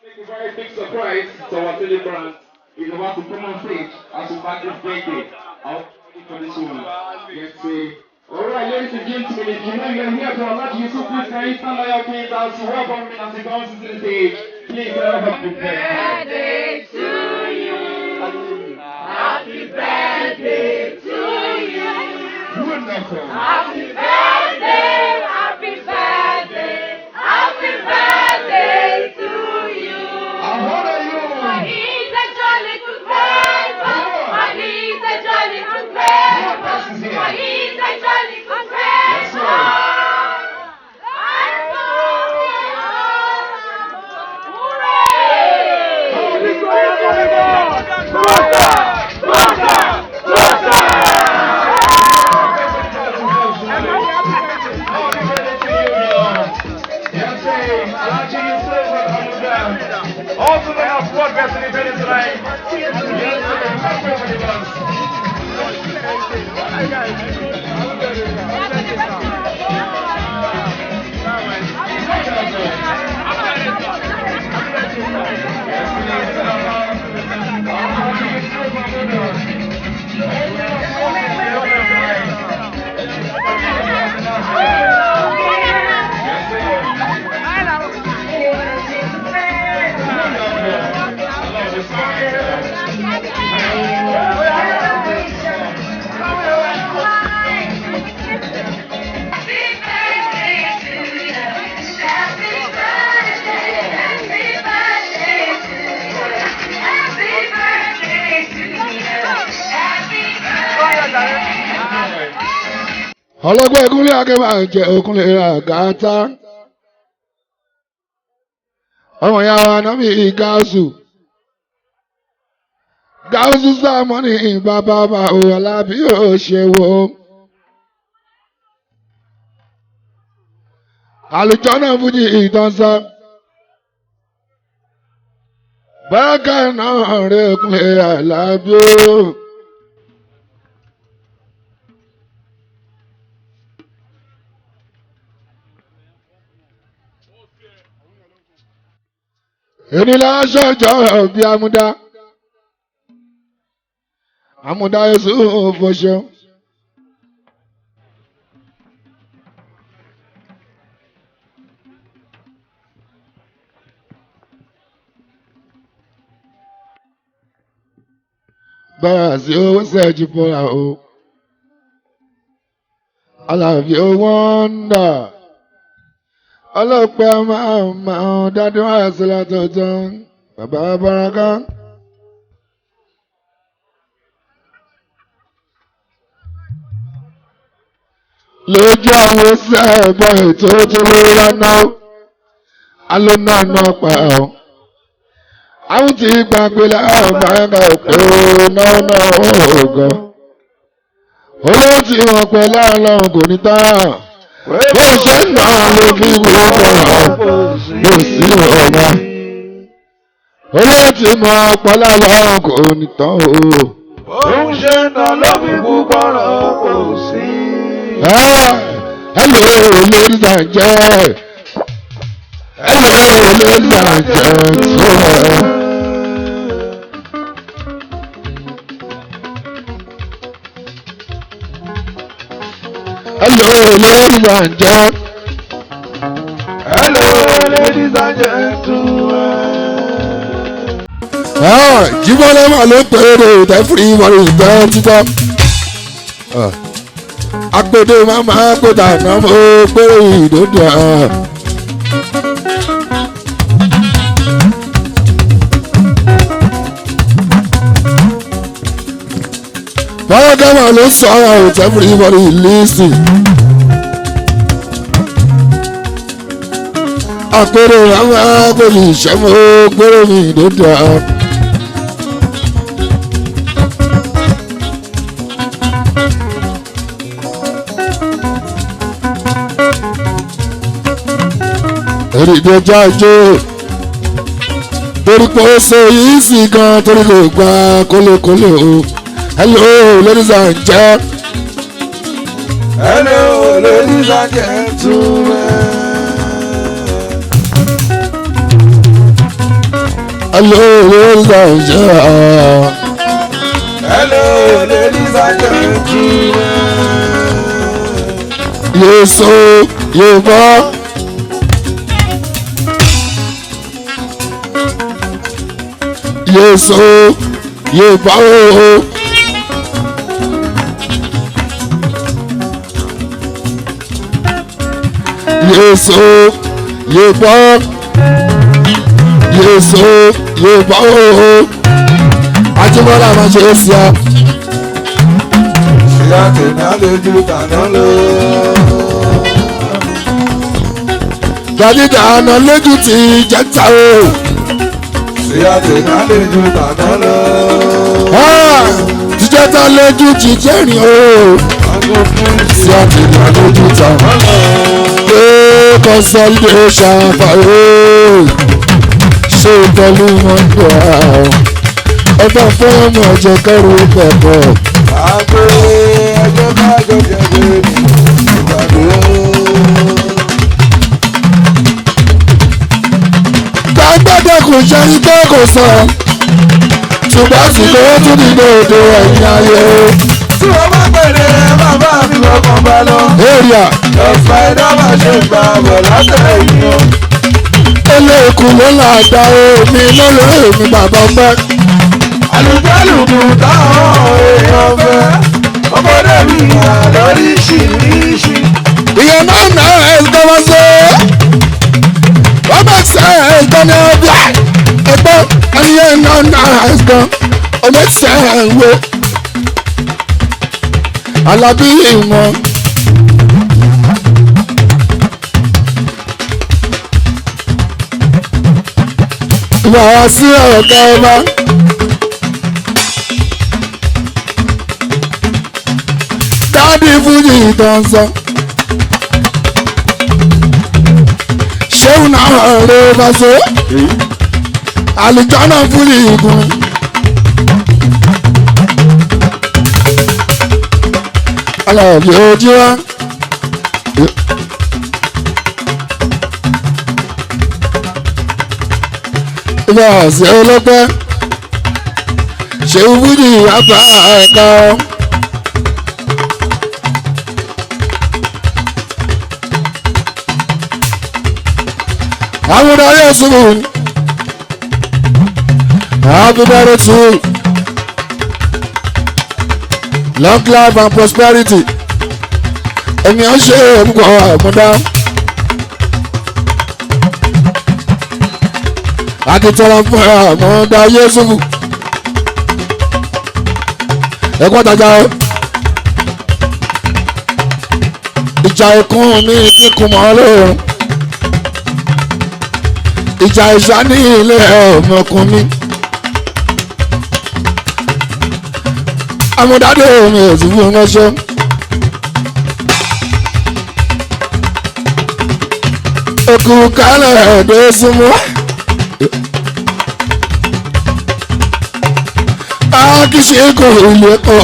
Make a very big surprise to our celebrant. He's about to come on stage as we mark his birthday. I'll wait for this one. Let's see. Alright, ladies and gentlemen, if you know you're here to Allah Yusuf, please can you stand by your feet as you welcome him as he comes to the stage. Please let us have a birthday to you. Happy birthday to you. Wonderful. Happy birthday, happy birthday, happy birthday to you. And what are you? My knees are jolly to clever. My knees are jolly to clever. My knees are jolly to clever. Also, they have squad best in the event tonight. ọlọ́gbọ́n ìkúnlẹ̀ akẹ́bà jẹ́ òkúnlẹ̀ àgàtà ọmọ ìyá wa nábì gáúsù sáàmọ́nì bàbá alábí òṣèwò àlùjọ́nà fújì ìtọ́sá bárakà náà rẹ̀ òkúnlẹ̀ alábí ó. Èmi lọ́sọ̀jọ́ bí Amúdá Yusuf fọṣọ. Bára sí owó sẹ́ẹ̀jì fọ́ra o. Aláàbí owó ń dà. Ọlọ́pẹ́ máa dádún àṣìlá tuntun bàbá Báràká. Lójú àwọn sẹ́ẹ̀bọ̀ ètò tó lóra náà, alóná náà pa ọ́. Àwọn tí gbàgbé láàrín Báràká pé náà ògàn. Olóò tí wọ́n pẹ̀ láàrín kò ní tán. Bó ṣe ń náà ló fi wé ọ̀rọ̀ ló sí ọ̀rọ̀. Olóòtú mọ ọpọlọ lọ́rùn kò ní tán o. Bó ṣe ń náà ló fi wé ọ̀rọ̀ kò sí. Hello ladies and gents. Hello ladies and gents. Hello, ladies and gentlemen. Hello, ladies and gentlemen. Jíbọ́lá máa ló pèrè ìtẹ́fúrí ìmọ̀ràn ìtẹ́ títọ́. Agbèdè máa máa gbèdà náà mo pèrè ìdòdò. Báyọ̀ká máa ló sọ àwọn ìtẹ́fúrí ìmọ̀ràn ìlísì. Àpèrè àwọn agbèlè ìṣẹ́mọ̀ pèrè mi ìdòdò. Èrìdè jáde torí pé ó ṣe yìí sí gan torí kò gba kólókóló o. Hello ladies and gentlemen. Hello ladies and gentlemen. ladies and gentlemen. Hello, ladies and gentlemen. Yes, oh, yeah, boy. Yes, oh, yeah, boy. Yes, oh, yeah, boy. Yes, oh, yeah, boy. Ajibola ma ṣe é sí ọ. Ìyá tèmi á lójú tàná lọ. Dàdídà àná lójú ti jẹ́ta o. Ìyá tèmi á lójú tàná lọ. Jíjẹ́ta lójú ti jẹ́rìn o. Sí àtìmọ́ lójú tàná lọ. Consolidation fàyè. Ṣé pẹ̀lú wọn gbọ́ àwọn? Ẹgbẹ́ fọ́ọ̀mù ọ̀jẹ̀ kẹrù pẹ̀pọ̀. Àgbẹ̀ ẹjọ́ bá jọjọ bẹ́ẹ̀ ni ìgbàgbọ́. Gbàgbọ́dọ̀ kò ṣe ní pé kò sọ. Ṣùgbọ́n sì lówó tún nílò èdè ẹ̀yìn ayé. Tí wọ́n bá pèrè bàbá mi lọ́kàn bá lọ. Èrìà. Ọ̀sán ẹ̀dá máa ṣe gbà bọ̀ látẹ̀yìn o. Eléèkú ló là dá omi lọ́lọ́ èmi bàbá ọpẹ́. Àlùjálùkù táwọn èèyàn fẹ́. Ọmọdé mi wà lóríṣiríṣi. Ìyẹn náà nà ẹ̀gbọ́n wọn ṣe. Wọ́n bá ṣe ẹ̀gbọ́n ní ọbẹ̀. Ẹ̀gbọ́n ẹ̀yẹn náà nà ẹ̀gbọ́n. Ọmọ ṣe ẹ̀wé. Alábí ìwọ̀n. Ìwà sí ọ̀gá ọba. Dádì fújì ìtànsán. Ṣéun náà rẹ̀ bá ṣe. Àlùjọ́nà fújì ìgùn. Aláàbí ojú wa. Ìbá ọ̀sẹ̀ ọlọ́pẹ́. Ṣéun fújì àbá ẹ̀ka. Àwọn ọ̀dọ́ ayé ṣubú. Happy birthday to you. Long life and prosperity. Ẹni ó ṣe òmùgọ̀ àmúdá. Akitọ́lá fún àmúdá ayé ṣubú. Ẹ̀kọ́ tajà o. Ìjà ikún mi kíkún mọ́ lóorùn. Ìjà ìṣá ní ilé ọmọkùnrin. Amúdádé omi èsì fún ọmọṣẹ́. Òkú kálẹ̀ ẹ̀dọ́ súnmọ́. Akíṣe kò ìlú ẹ̀kọ́.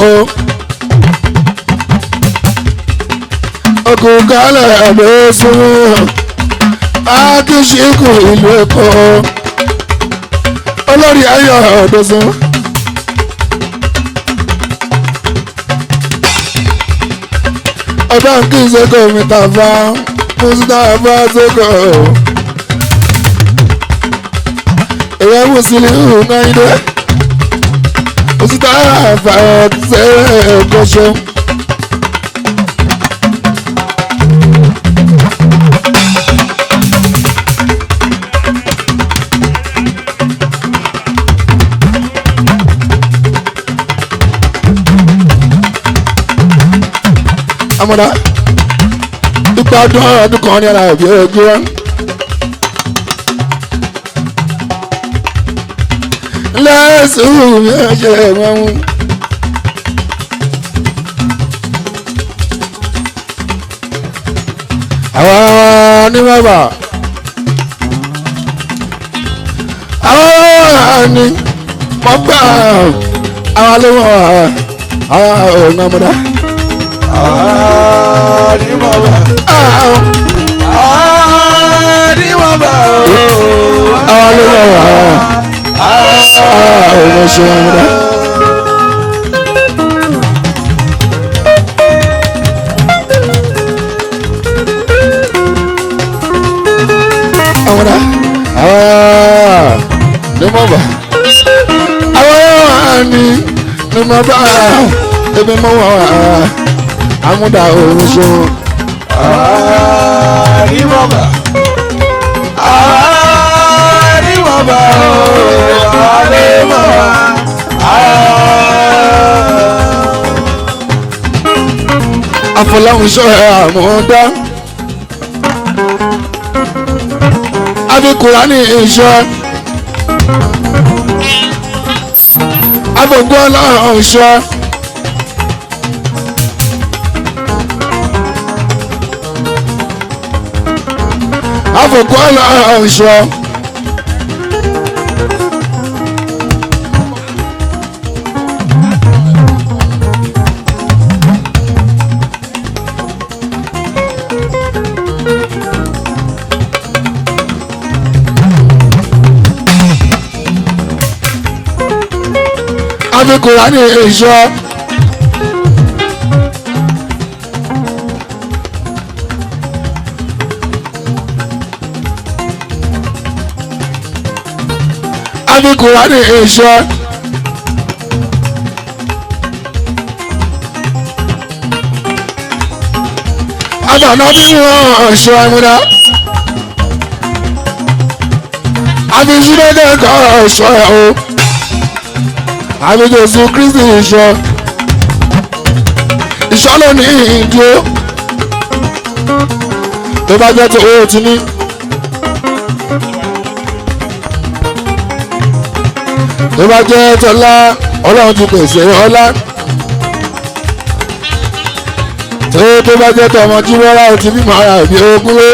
Òkú kálẹ̀ ẹ̀dọ́ súnmọ́. Akíṣe kò ìlú ẹ̀kọ́. Olórí ayọ̀ ọ̀dọ́ súnmọ́. Ọba ń kí ìṣẹ́kọ̀ mi tàfà, mo sì tàfà ṣẹ́kọ̀. Ẹ̀yà Mùsùlùmí náà yín dé. Mo sì tàfà ṣẹ́kọ̀ ṣe. Amọ̀dá ipa ọdún kan ní ara ẹ̀bí ojú wa. Lẹ́sùn mi ò ṣe wọ́n mú. Àwọn ní bàbá. Àwọn ní mọ́gbà. Àwọn ló wọ̀ àwọn òun amọ̀dá. Àdìmọ̀bà. Àdìmọ̀bà. Àwọn ló wọ̀ ṣe wọn dá. àwọn dá ní mo bá àwọn ní mo bá ebi mo wà àmúdá òun ṣe wọn. Àríwọ̀bà àríwọ̀bà àríwọ̀bà Afọláhùn ṣọ́ àmúdá abikura ní iṣẹ́ abògbó ọlọ́run ṣọ́. Afọ̀kọ́ ọlọ́run ṣọ́. Abikura ní iṣẹ́. Abikura ní iṣẹ́. Àbànà bí wọ́n ṣọ́ ẹ̀múdá. Abisúdẹ́dẹ́ kọ́ ṣọ́ ẹ̀ o. Àbíjọ́sù Kristi ìṣọ́. Ìṣọ́ ló ní ìdúró. Tó bá jẹ́ tó owó ti ní. Tó bá jẹ́ tọ́lá ọlọ́run ti pèsè ọlá. Tó bá jẹ́ tọmọ tí wọ́n rà ó ti bímọ ara ìbí ogún lé.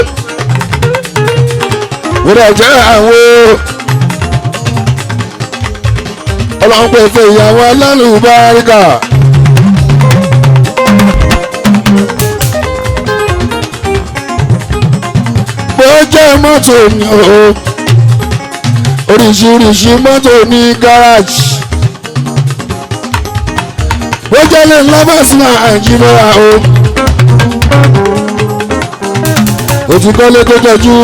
Ó dẹ̀ jẹ́ àwọn ọlọ́run pèsè ìyàwó alálùbáríkà. Bó jẹ́ mọ́tò ni o. Oríṣiríṣi mọ́tò ní gáràjì. Bó jẹ́ lè ńlá bá sí Nàìjíríà o. Òtítọ́lé tó tọ́jú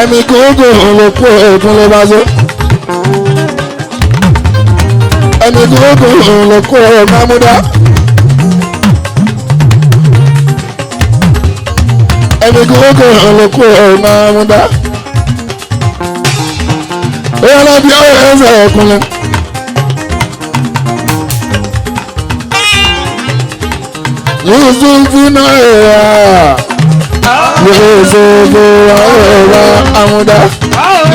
ẹ̀mí kókò ló kó ẹ̀kún ló bá sọ. Ẹ̀mí kókò ló kó ẹ̀mámúdá. Ẹ̀mí kókò ló kó ẹ̀mámúdá. Oya la bí ọ̀rẹ́ ẹ̀sẹ̀ ẹ̀kúnlẹ̀. Yusufu náà ẹ̀yà. Yusufu náà ẹ̀yà àmúdá.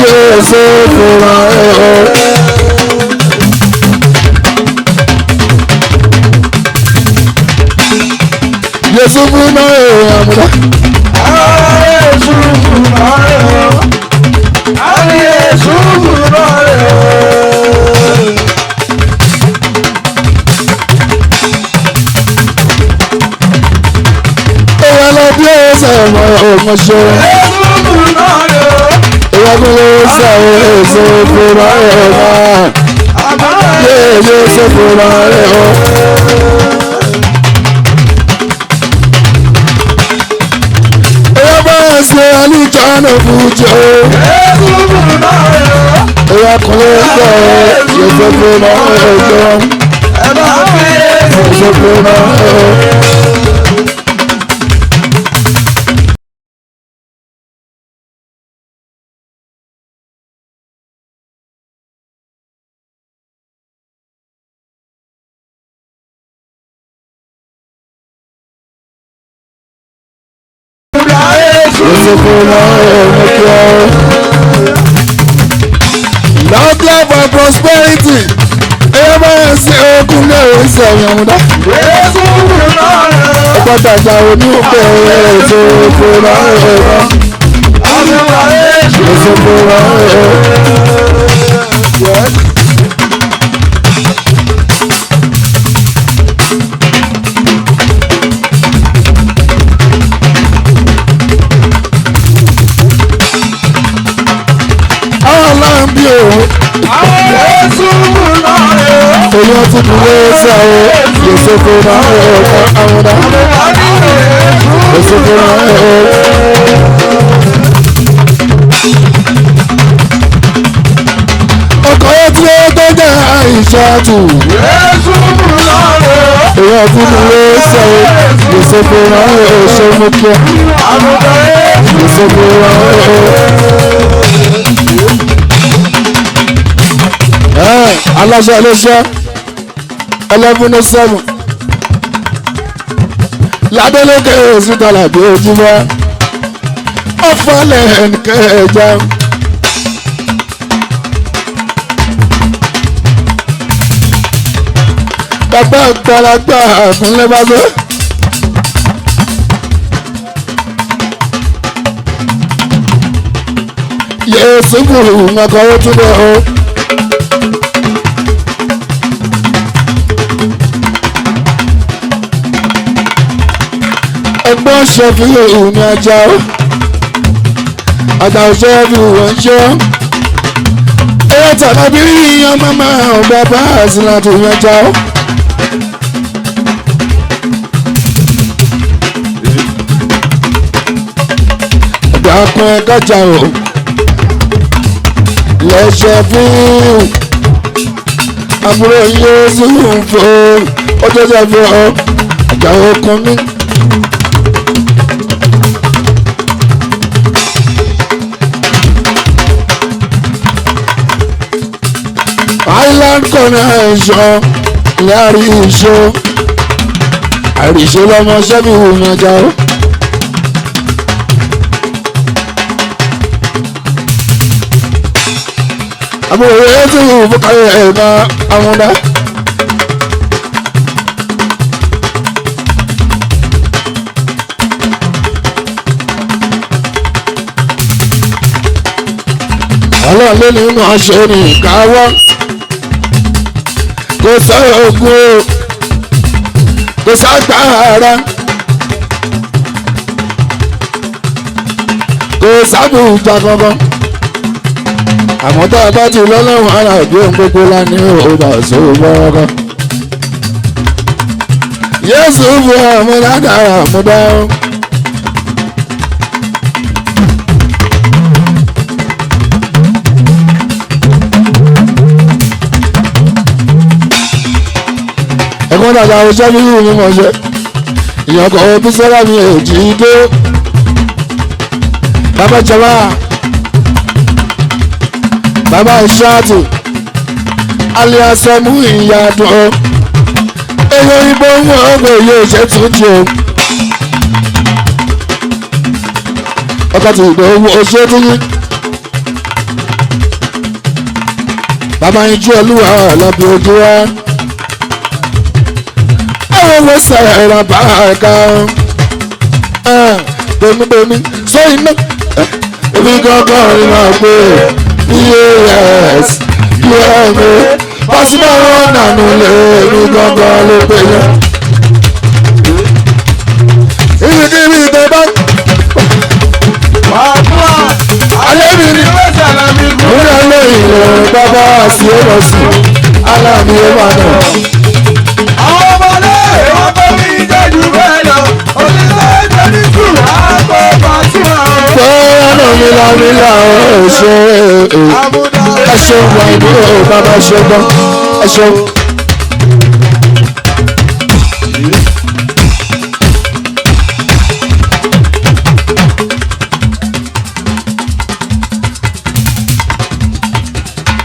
Yusufu náà ẹ̀yà. Yusufu náà ẹ̀yà àmúdá. Yusufu náà ẹ̀yà. Yusufu náà ẹ̀yà. Bí ẹsẹ̀ ọmọ ṣe ìwọ́gbọ́n ló sẹ́wọ́ èso fúnra rẹ̀ náà yóò ṣe fúnra rẹ̀ ọ́. Ìyá bá ṣe alíjọ́nà fújì ó. Ìyá kan ló sẹ́wọ́ èso fúnra rẹ̀ jọ. Èso fúnra rẹ̀. Long life and prosperity. Ẹ máa ń ṣe ogun ní ẹ̀rọ ìṣẹ̀yìn ọ̀hún. Ọ̀pọ̀ta ìjà òní òkè èso ìfòrò ẹ̀rọ. Èso ìfòrò ẹ̀rọ. láǹbí o. Jésù náà rẹ̀ ó. Èèyàn ti dúró sí àwọn Yòsófò náà ọ̀pọ̀ àwọn náà. Yòsófò náà ọkọ̀ yẹn tí ó tó jẹ́ àìṣáàtù. Jésù náà rẹ̀ ó. Èèyàn ti dúró sí àwọn Yòsófò náà ọ̀ṣọ́ mú kí ọ. Yòsófò náà aláṣẹ iléeṣẹ́ 1107 ládélókè òsítàlà bí ojúmọ́ ọ̀fọ̀lẹ̀ ẹnìkẹjà. bàbá àgbàlagbà àkúnlẹ̀ bá gbé. Yéésù kùrù ọkọ̀ ó túbọ̀ o. Ẹgbọ́n ṣẹ́fìlì ní ajá ó. Àgbà ṣẹ́fìlì wọ́n ṣọ́. Ẹyẹ tàbí yíyan máma ọ̀gá bá àsìláàtì ní ajá ó. Ẹgbà kan ẹ̀kájà ó. Lẹ́ṣẹ̀ fún àbúrò Yéésù fún ọjọ́ ṣẹ́fì ọ́. Àjà okun mi. Island connection láàrin ìṣó àìríṣẹ́ lọ́mọ ṣẹ́bí ìwòyàn ọjà ó. àbúrò rẹ̀ tí ìwò fúkàrẹ̀ ẹ̀nà àmúdá. ọlọ́run lé nínú aṣọ ní ìkáwọ́ kò sọ̀rọ̀ ogun o kò ságbára kò sábùjá kankan àmọ́ tá a bá ti lọ́lọ́run ara ìdí ohun gbogbo la ní ọba ìṣòro bọ́ọ̀rọ̀ Yéésù fún ọmọ ládàá àmúdá. ẹ̀kọ́ dàgbà ọjọ́ bí wù mí mọ̀ ṣe ìyàn kan bí sẹ́lá mi èjì dé bàbá jọba bàbá ìṣáàtì aliasẹ́mú ìyàdùn èyí ìbò wọn ọgbẹ yóò ṣe tuntun ọkọ̀ tí ìdòwò ṣe tún yí bàbá ìjú olúwa lọ́bí ojú wa. Owó sẹ̀rẹ̀ bàkà bẹ́míbẹ́mí sọ iná èmi gángan rí máa gbé yes yẹ́mi pásítọ̀ wọn nànú lé èmi gángan ló pé yẹn. ibikíbi tó bá alẹ́ mi ni múlẹ̀ lóyìn rẹ̀ bàbá àti ẹ̀rọ sí aláàmì ẹ̀wà náà. Mílà ẹ̀ṣẹ̀ ẹ̀ṣẹ̀ wà ní bàbá ṣẹgbọ́n ẹ̀ṣẹ̀.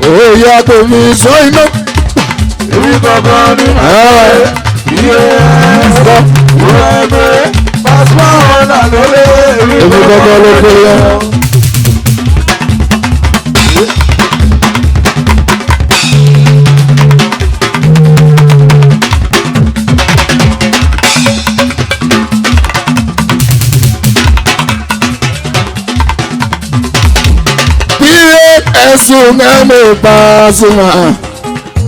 Òye àtòmí sọ iná. Èmi kankan ní iye ẹ̀sọ́ ìrẹ́gbẹ́ pásítọ̀ ọ̀nà lórí èmi kankan ló pé yẹn. Ẹ̀sùn ẹ̀mí Pasuma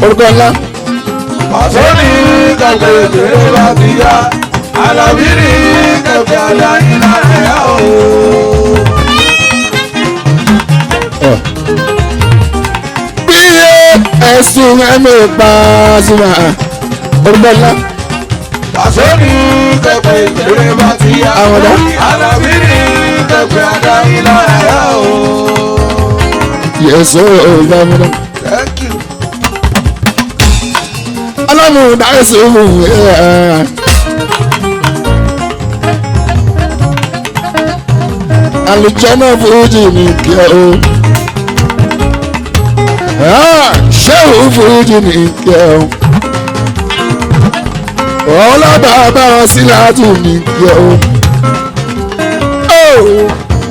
orúkọ ńlá. Pàṣẹ ní kẹ̀kẹ́ ìbéèrè bá ti yá, Àlàbí ní kẹ̀kẹ́ aláyín lára yá o. ẹ̀sùn ẹ̀mí Pasuma orúkọ ńlá. Pàṣọ́nì kẹ̀kẹ́ ìbéèrè bá ti yá. Àwọn ọ̀dọ́. Àlàbí ní kẹ̀kẹ́ adarí láyà o. Yẹ̀sọ́ ọ̀gbọ́n. Thank you. Ọlọ́run ẹ̀sùn àlùjọ́nà fújì ní kíá o. Ṣéwù fújì ní kíá o. Ọlọ́ba bá wọn sí láti ní kíá o.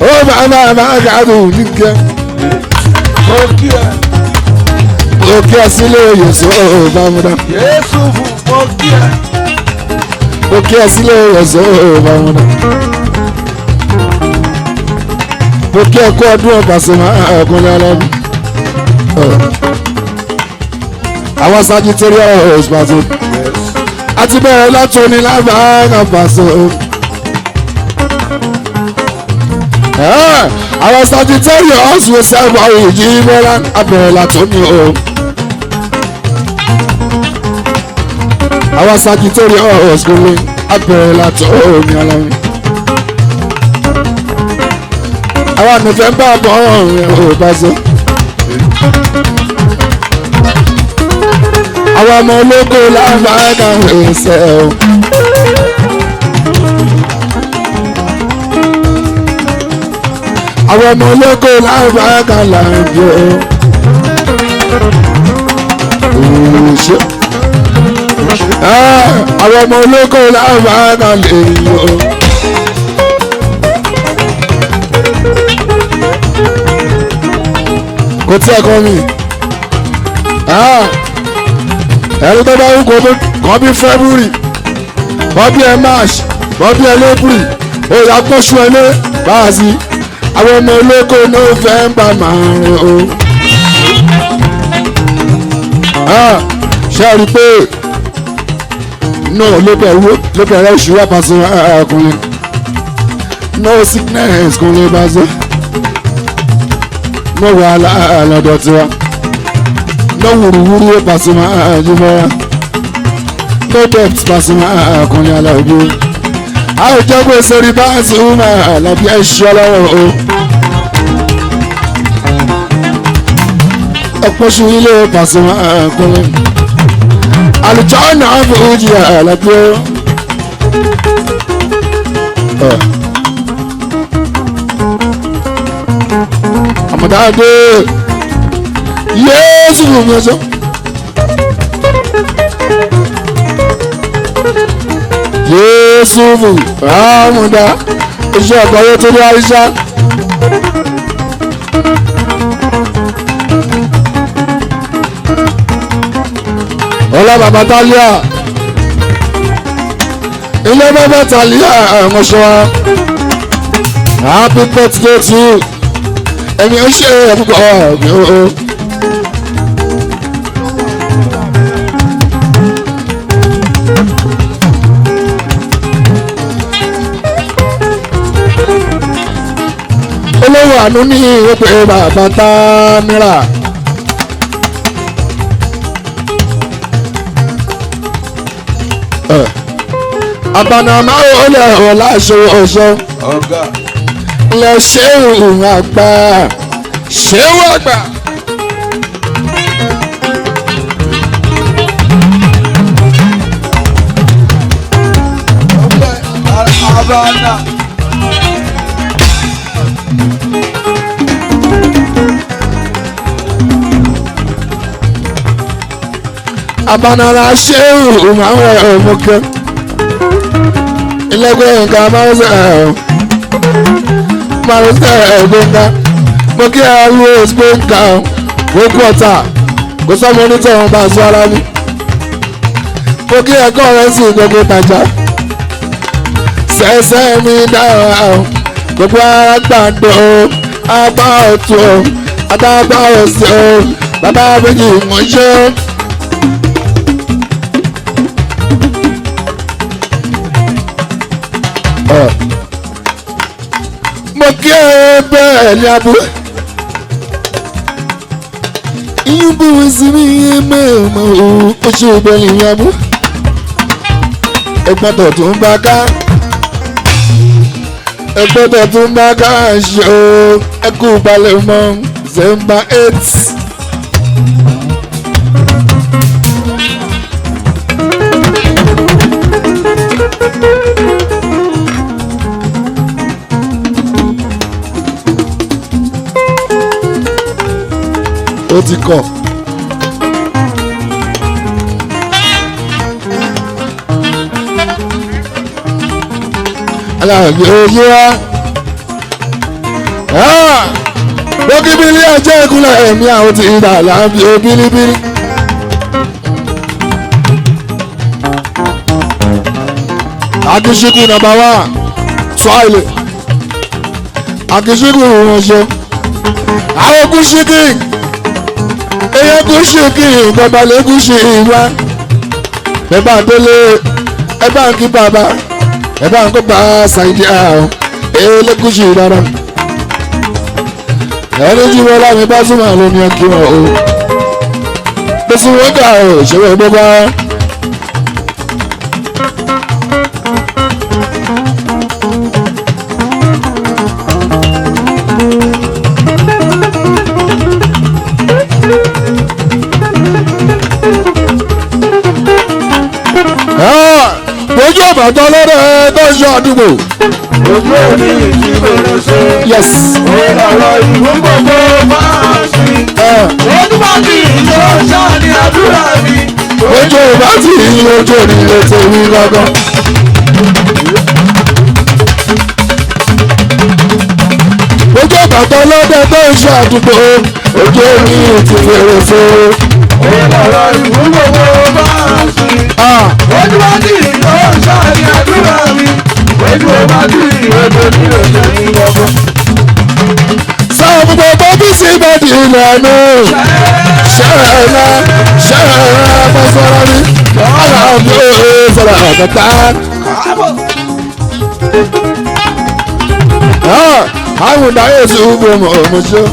Ó bàbá bá gàdù ní kíá. Mo kí ẹ. Mo kí ẹ sílé Yẹ̀sọ́ bámúdá. Yéésù fún mo kí ẹ. Mo kí ẹ sílé Yẹ̀sọ́ bámúdá. Mo kí ẹ kú ọdún Pasuma ọkùnrin alábí. Àwọn Sagittarius Paso. A ti bẹ̀rẹ̀ láti òní lábàárà Paso. Àwọn Sagittarius wo sẹ́wọ̀n òjì mẹ́ra abẹ̀rẹ̀ láti òní o. Àwọn Sagittarius kò lè abẹ̀rẹ̀ láti òní alábí. Àwọn November bọ̀ ọ̀rìn ò Paso. Àwọn ọmọ ológo lábàárà ẹsẹ̀ o. Àwọn ọmọ ológo lábàárà làǹbí o. Àwọn ọmọ ológo lábàárà lèyìn o. Kò tí ẹ kọ́ mi. Ẹni tó bá ń kọ́ bí February, kọ́ bí ẹ March, kọ́ bí ẹ April, òyà gbóṣù ẹ lé báàsì. Àwọn ọmọ ológo November máa rìn o. Ṣé ẹ rí i pé no ló bẹ̀rẹ̀ ìṣúra Paso ọkùnrin, no sickness kò lè bá ṣe. No wàhálà lọ́dọ̀ tiwa, no wùrúwúrú Pasuma àjùmọ̀ra, no debt Pasuma àkùnrin aláàbò. A ò jẹ́ pé sórí Pasuma àlàbí ẹ̀ṣọ́ lọ́wọ́ o. Ọ̀pọ̀ṣù ilé Pasuma àkùnrin, àlùjọ́nà fújì àlàbí o. Àmọ̀dáde Yéésù fún mi ọjọ́. Yéésù fún àmọ̀dá iṣẹ́ àgbáyé tó ní àríṣà. Ọlá bàbá Tálíà, ilé bàbá Tálíà ẹ̀mọ́ṣọ́. Happy birthday to you. Ẹ̀mí ó ṣe ẹ̀kọ́ ọ̀gbìn o. Olówó àánú ní ìwé pé bàbá Támírà. Àbànàmá ò lè wọ̀ láṣọ ọ̀ṣọ́. Ọ̀gá. Lẹ ṣéwù àgbà, ṣéwù àgbà. Abana. Àbànàmá ṣéwù máa ń wẹ̀ ọ̀mùkẹ́. Ilé-ẹgbẹ́ nǹkan máa ń sẹ̀ Marita Ẹ̀gbẹ́ngá, mo kí ẹ wú Ẹ̀gbẹ́ngá gbogbo ọ̀tá, kò sọ́mọ onítọ̀ wọn bá aṣọ ara ní. Mo kí ẹ kọ́ rẹ̀ sí gbogbo ìtajà. Sẹ́sẹ́ mi dára o, gbogbo ara gbàgbọ́ o, apá ọ̀tún o, àtàgbà òsì o, bàbá méjì mọ̀ ṣe o. Mo kí ẹ bẹ́ẹ̀ ní abúlé. iyún bí wọ́n sì mí yé mẹ́ẹ̀mọ́ ó ṣe ìbẹ̀lì yẹn mú. ẹgbọ́tọ̀ tó ń bá ká ẹgbọ́tọ̀ tó ń bá ká ṣe o ẹkú balẹ̀ mọ́ December 8. ó ti kọ̀. aláàbí oyé wa bókíbílì ẹjẹ́ ìkúnlẹ̀ ẹ̀mí àwọn ti ìdá aláàbí ó bílíbílí. akíṣíkù nàmbà wá Swahili akíṣíkù ìrànṣẹ́ àwọn kúṣíkì èyẹ kúṣíkì ìgbọ̀nbalẹ̀ kúṣí ìwá ẹ bá délé ẹ bá ń kí bàbá ẹ bá ń kó bá ṣàìdí àwọn èlé kúṣí dára ẹni jí wọ́n láti bá súnmọ́ ló ní ọkì wọn o bí sí wọ́n kà ó ṣèwé gbogbo ojú ọ̀bàtàn lọ́dọ̀ tó ń ṣe àdúgbò. ojú òní ìjìbẹ̀rẹ̀ ṣe. yes. ọ̀rọ̀ ìlú gbogbo máa ṣí. ojú bá ti ìjọ ṣáà ní àdúrà mi. ojú ọba tí ojú òní lè ṣe wí lọ́gán. ojú ọ̀bàtàn lọ́dọ̀ tó ń ṣe àdúgbò. ojú òní ìjìbẹ̀rẹ̀ ṣe. ọ̀rọ̀ ìlú gbogbo máa ṣí. ojú bá ti ìjọ ṣáà ní àdúrà mi. ojú ọba tí ìjọ ní òṣèlú ní gbogbo. sọ gbogbo bọ́bí sí bọ́dì ìlànà ṣẹ́ẹ̀rẹ́ fọ́sọ́rọ́ ní aláàbò sọ̀rọ̀ àkàtà. àwọn ìdáyé sí ugbó ọmọṣẹ́.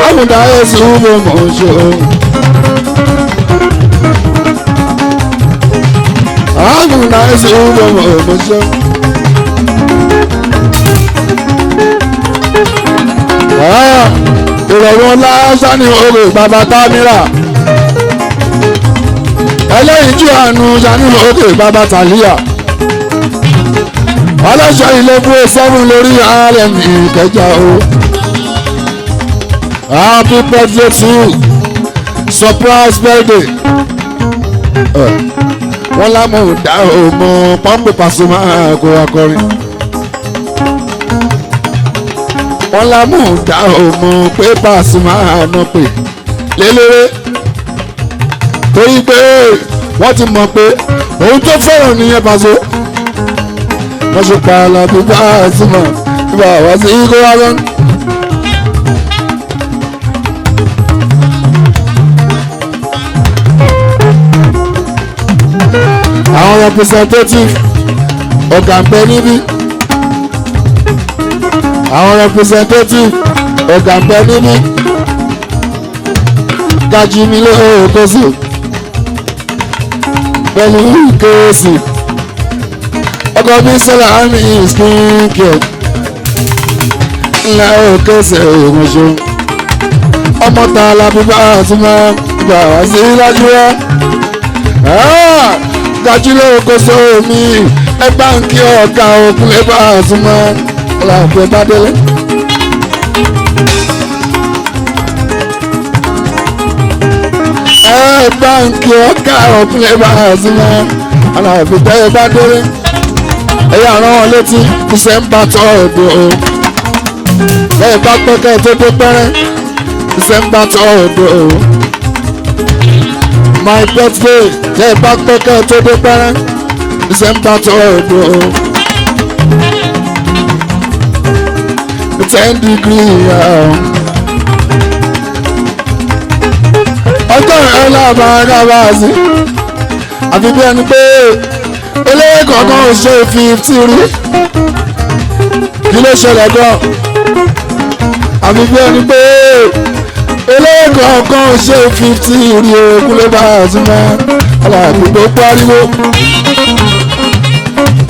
àmúdá ẹ̀sùn mo mọ̀ ṣe o. àmúdá ẹ̀sùn mo mọ̀ ṣe o. ìrọ̀rùn lásán ní orí bàbá támírà. ẹlẹ́yinjú àánú sani orí bàbá tàlíyà. ọlọ́ṣọ́ ilé fún 7 lórí rm Ìkẹjà o. Happy birthday to you. Surprise birthday. Wọ́n lámọ̀ dá ọmọ pọ́ǹpù Pasuma kó akọrin. Wọ́n lámọ̀ dá ọmọ pé Pasuma náà pè lélẹ́rẹ́. Torí pé wọ́n ti mọ̀ pé òun tó fẹ́ràn nìyẹn Paso. Wọ́n ṣe pààlà bí Pasuma nígbà wá sí kó wá lọ́nà. àwọn representative ọ̀gá ń bẹ níbí àwọn representative ọ̀gá ń bẹ níbí gájí mi lóòó tó sì pẹ̀lú kéèsì ọkọ̀ mi sọ́la ní skincare ńlá òkèsè ìrìnàṣò ọmọ tààlà bíbá àti máa gbà wá sí lájú wá. Gajile okoso mi ẹ bá ń kí ọ̀gá òkun ẹ bá súnmọ́ ọlọ́pẹ́ bá délé. ẹ bá ń kí ọ̀gá òkun ẹ bá súnmọ́ ọlọ́pẹ́ bá délé. ẹ yà rán wọn létí December 3rd o. lẹ́yìn bá pẹ́kẹ́ tó dé pẹ́rẹ́ December 3rd o. My birthday tẹ́ ẹ bá pẹ́kẹ́ tó dé pẹ́rẹ́ December 3rd o. 10 degree. Ọjọ́ ẹ̀ lábàárà wá sí. Àfi bí ẹni pé eléyè kọ̀ọ̀kan ò ṣe 50 rí. Kí ló ṣẹlẹ̀ gan? Àfi bí ẹni pé eléyè kọ̀ọ̀kan ò ṣe 50 rí o. Kúlẹ̀ bá a sí mọ́. Aláàbí tó pariwo.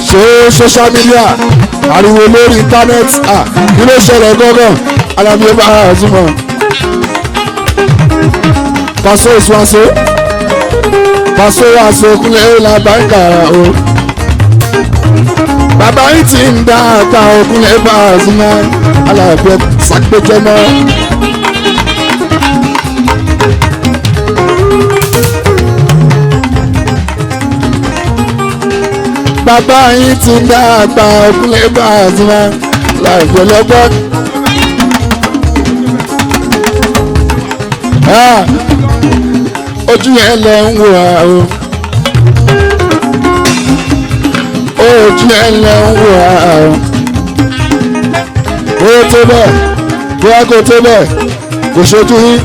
Ṣé social media ariwo lórí internet kí ló ṣẹlẹ̀ gángan? Aláàbí bá a sí mọ́. Paso ìsúnwàsó Paso wàsó kúnlẹ̀ làbáńkà o. Bàbá yìí ti ń dá àtà òkúnlẹ̀ bá a sí mọ́. Aláàbí sàgbéjẹ́ mọ́. Bàbá yìí ti ń dá àgbà òkúnlẹ̀ bá a sí mọ́. Láìpẹ́ lọ́gbọ́n. Ojú ẹ lẹ ń wò á o. Ojú ẹ lẹ ń wò á o. Bóyá tó bẹ́ẹ̀ bóyá kò tó bẹ́ẹ̀ kò ṣojú yín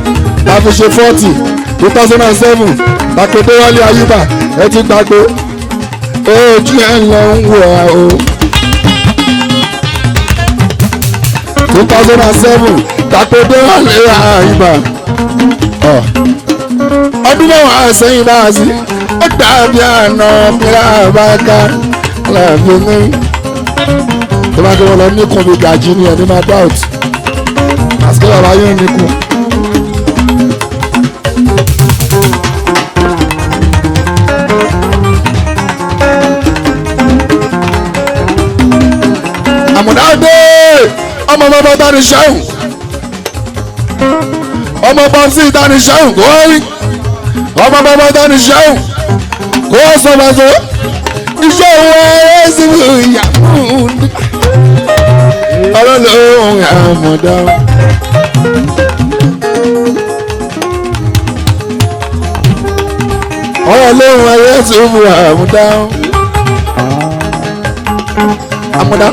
la fi ṣe 40 2007 Bàkété Wálé Ayúbà ẹ ti gbàgbé. Ojú ẹ lẹ ń wò á o. 2007 Bàkété Wálé Ayúbà. Ọdún mẹ́wàá sẹ́yìn náà sí ó dàbí àná pẹ̀lú àbáká láàbí ní tó bá kí wọ́n lọ níkùn bí gàjí ní ẹni máa doubt àsìkò bàbá yóò níkùn. Àmùdáde ọmọ bàbá tani ṣẹ́hùn ọmọ bọ́sí tani ṣẹ́hùn kò rí ọmọ bàbá tani ṣẹ́hùn kò sọ fàṣọ iṣẹ́ òun ẹ̀rẹ́ sí ìyá ọlọ́lọ́hún àmọ̀dá. ọlọ́lọ́hún ẹ̀rẹ́ sí àmọ̀dá. àmọ̀dá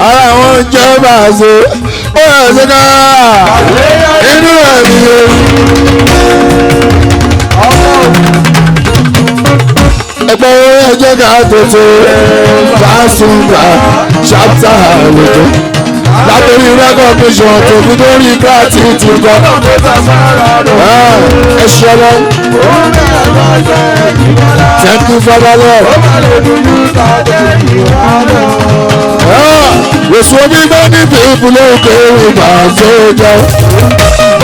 ara àwọn ìjọba àṣẹ ó yà sí ká inú ẹ̀ nìyẹn. Ẹgbẹ́ ẹjẹ́ ká tètè bá sùn gbà ṣáàtà lójó. Látòrí recognition tó fi dórí gratitude kọ́. Ẹ ṣe lọ. Thank you for the love. Èso gbígbé níbi ìpínlẹ̀ òkè ìgbà tó jẹ́.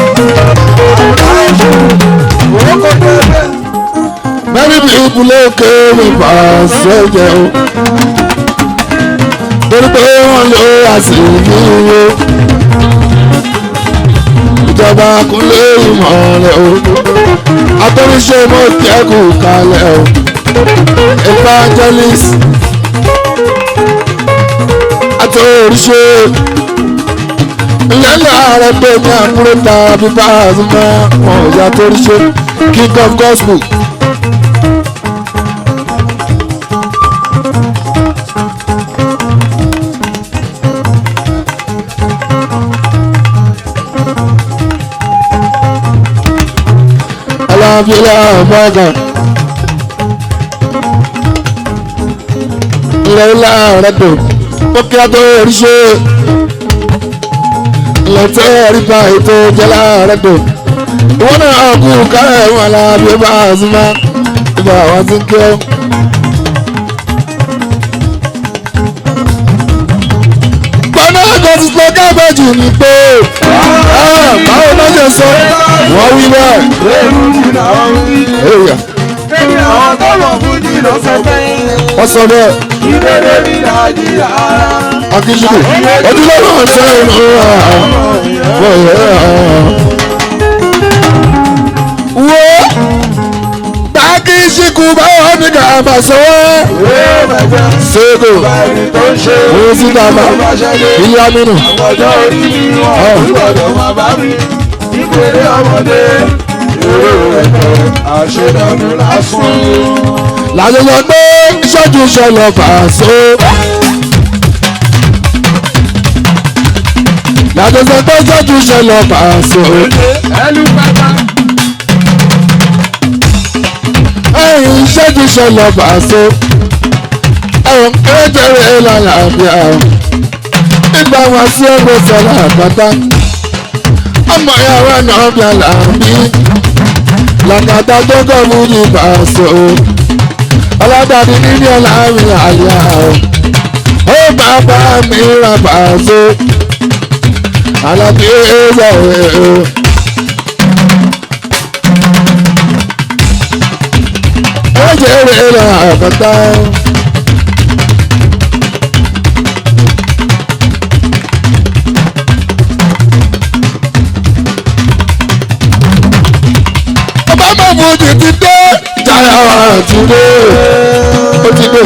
Many people lókè ìgbà tó jẹ́ o. Torí pé wọ́n lo àṣìlú o. Ìjọba kúnlé ìmọ̀lẹ̀ o. Atọ́ríṣẹ́ mo kẹ́kù kalẹ̀ o. Evangelist. Atọ́ríṣẹ́. Lẹ́la rẹ̀ pé ní àkúrò tàbí bá a ti máa wọ̀n ìyá Atọ́ríṣẹ́. King of gospel. Alábílá ọ̀bọ̀gàn lẹ́la rẹ̀ tó ó kí á tó ríṣẹ́ lẹ́tọ́ rípa ètò jẹ́lá rẹ̀ tó wọ́n náà kú kárẹ̀ wọn Alábí bá a sí máa ibà wá sí kí ọ́. Gbọ́dọ̀ kò sí pé kábẹ́jì ni pé báwo ló ṣe sọ wọ́n wí bẹ́ẹ̀. Àwọn tó lọ fún jí lọ sọ bẹ́ẹ̀. Wọ́n sọ bẹ́ẹ̀. Ìbéèrè mi dájú ara. Akíṣubú ojúlọ́wọ́ ọ̀sẹ̀ wo Akíṣubú báwo ni ká bá sọ wá. Ṣégo wo sí dàmà ilé amínú. Ọjọ́ orí mi wọ́n gbọ́dọ̀ máa bá mi. Ìbéèrè ọmọdé. Àṣedànù lásán. Làjọyọ̀ pé ìṣẹ́jú ṣẹlẹ̀ Paso. yàtọ̀ sọ pé sọ́jú ṣe lọ Paso. ẹlú pátá. ẹ̀yìn ṣẹ́jú ṣe lọ Paso. ẹ̀wọ̀n kékeré lálàáfíà. nígbà wọn sí ẹgbẹ́ sọ̀rọ̀ àpáta. ọmọ ìyàwó náà bí aláàbí. làkàtà tó kọ́ mú ní Paso. ọlọ́dàdì nínú ọ̀làrin àyà. ó bàbá mi ra Paso. Alábí ẹ̀rọ ẹ̀rọ. Ẹ̀jẹ̀ ẹ̀rọ àbàtà. Ọba máa mú ojú ti dé. Jaya wa ti dé. Ó ti dé.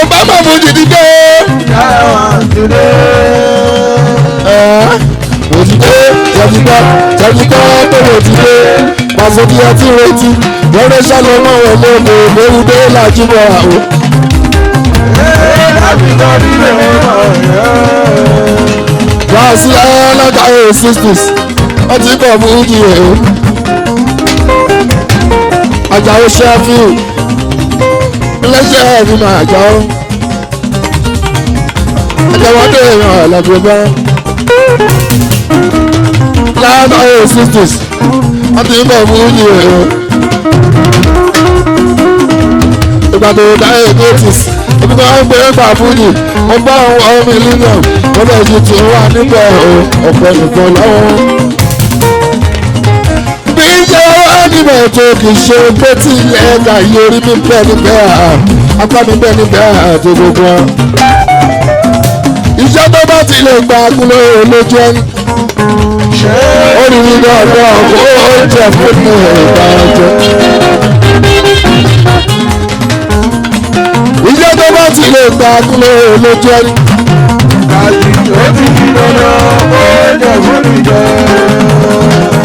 Obama Fuji ti dé. Mo ti dé, jẹ́júkọ́ tó mo ti dé. Paso kí ẹ ti retí. Lọ́rẹ́ sálọ mọ́ wọn lóko, lórí dé lájúbọ̀ àwọn. Wá sí ọlọ́dà 60s, wọ́n ti bọ̀ Fuji ẹ̀ o. Àjàó Sheffield. Lẹ́sẹ̀ ẹ̀rí máa jọ ọ́. Ẹ̀jẹ̀ wọ́n dé èèyàn ọ̀lọ́gbọ̀n bá. Láàbà 60s, wọ́n ti ń bọ̀ fún yìí èèyàn. Ìgbà tó dá 80s, ibi kan ń gbé ẹgbà fún yìí. Wọ́n bá àwọn mílíọ̀nù, wọ́n bẹ̀ ju ti wà níbẹ̀ ọ̀pọ̀ nìkan lọ́wọ́. Bí ṣe wá níbẹ̀ tó kì í ṣe pé tí ilẹ̀ ẹ̀ka yìí orí mi bẹ́ẹ̀ níbẹ̀ apá mi bẹ́ẹ̀ níbẹ̀ àti gbogbo wọn. Iṣẹ́ tó bá ti lè gba agolo lójú ẹni. Ó rí mi dáadáa kó oúnjẹ fún mi ìgbà ọjọ́. Iṣẹ́ tó bá ti lè gba agolo lójú ẹni. Ó ti di dandan oúnjẹ fún mi jẹ.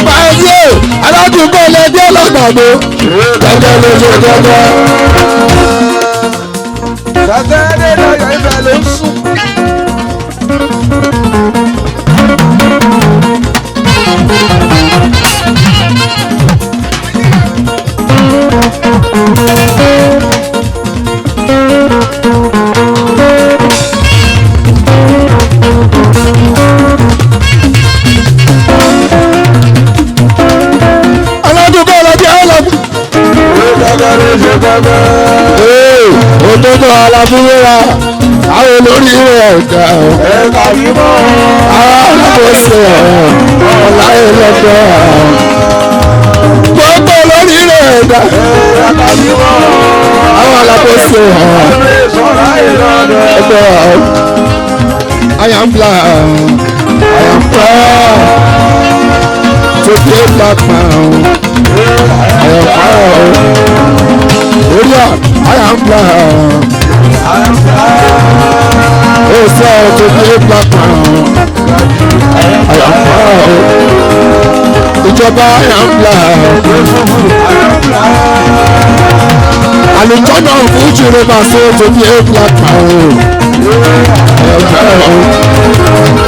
Báyìí aládùúgbò lẹ́dí ọlọ́gbàgbọ́. Gẹ́gẹ́ ló ṣe gẹ́gẹ́. Sátẹ́dẹ̀ lọ́yọ̀ ibẹ̀ ló sùn. Aládùúgbò lẹ́dí ọlọ́gbàgbọ́. Òtótó aláfíwéra àwọn olórí rẹ̀ ọ̀gá Ẹ̀ka yìí mọ́. àwọn alábòsè ọ̀láyé lọ́dọ̀ gbogbo olórí rẹ̀ ọ̀gá Ẹ̀ka yìí mọ́. àwọn alábòsè Sọ̀rọ̀ ayé lọ́dọ̀. ẹgbẹ́ I am black, I am proud to be a black man. I am proud. Oh yeah, I am black. Oh sir, to be a black man. I am proud. Ìjọba I am black. Àlùjọ́nà Fuji River say to be a black man. I am proud.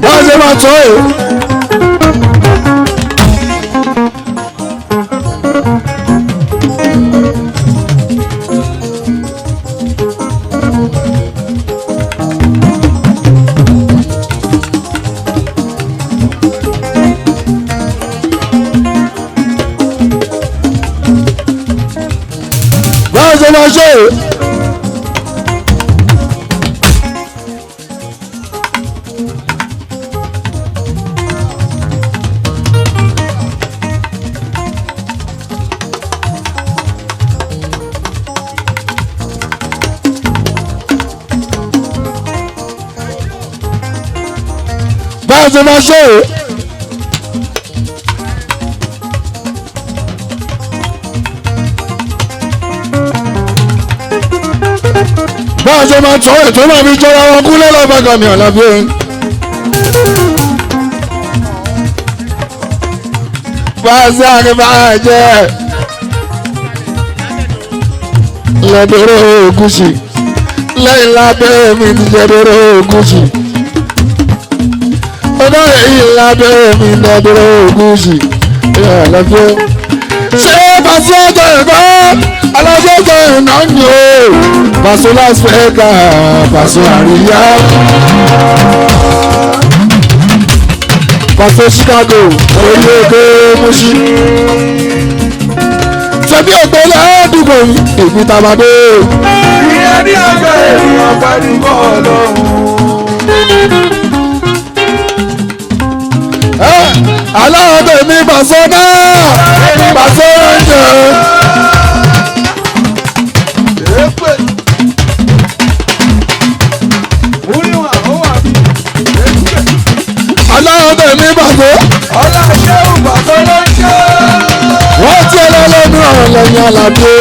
Wọ́n ṣe máa tọ́ ẹ̀. Wọ́n ṣe máa ṣe ẹ̀. báwo ṣe máa ṣe o. báwo ṣe máa tọ́ ètò náà fi jọra wọn kú lọ́lọ́bàgà mi àlàbí òun. báṣẹ́ àgbàjẹ́ lẹ́dọ̀rọ̀ ògùsì lẹ́yìn lábẹ́ mi ti jẹ́dọ̀rọ̀ ògùsì ọdọ́rẹ̀ yìí lábẹ́ mi lẹ́dọ̀rọ̀ ògùsì àlàbí òun. ṣé pàṣẹ ọjọ́ ẹ̀kọ́ alájọ́jọ́ ìná ni o pàṣẹ Las Vegas pàṣẹ àríyá pàṣẹ Chicago orílẹ̀-èdè Mùsí ṣebí ògbélé àdúgbò mi èmi tàbádé. ìyẹn ní ọjọ́ ènìyàn pẹ̀lú bọ́ọ̀lù. aláwọ̀ tèmi pàṣẹ náà pàṣẹ oúnjẹ. aláwọ̀ tèmi pàṣẹ. ọlá ṣéwù pàṣẹ ló ń ṣe. wọ́n ti ẹlẹ́lẹ́nu ọ̀rọ̀ lẹ́yìn Àlàbí.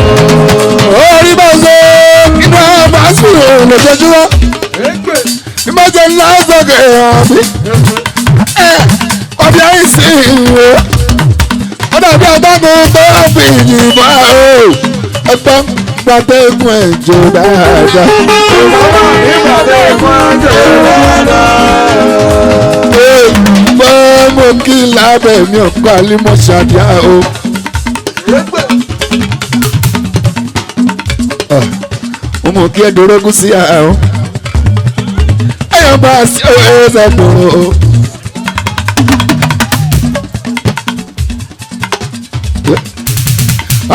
orí bá ṣe inú ẹ̀ bá sì rò lójoojúmọ́. ìmọ̀jẹ̀ ńlá sọ̀kè hàn mí. ọbẹ̀ yìí sì wò. ó dàbí ọgbọ́n tó fi yìnbọn ẹgbọ́n gbàtẹ́gùn ẹ̀jọ̀ dáadáa. mo kí lábẹ́ mi ọ̀pọ̀ àlímọ̀ ṣàdíà o. mo kí ẹ̀dọ́rọ́gún sí àárọ̀. ẹ̀yàn bá a sí ẹ̀ẹ́sẹ̀ gbòòrò o.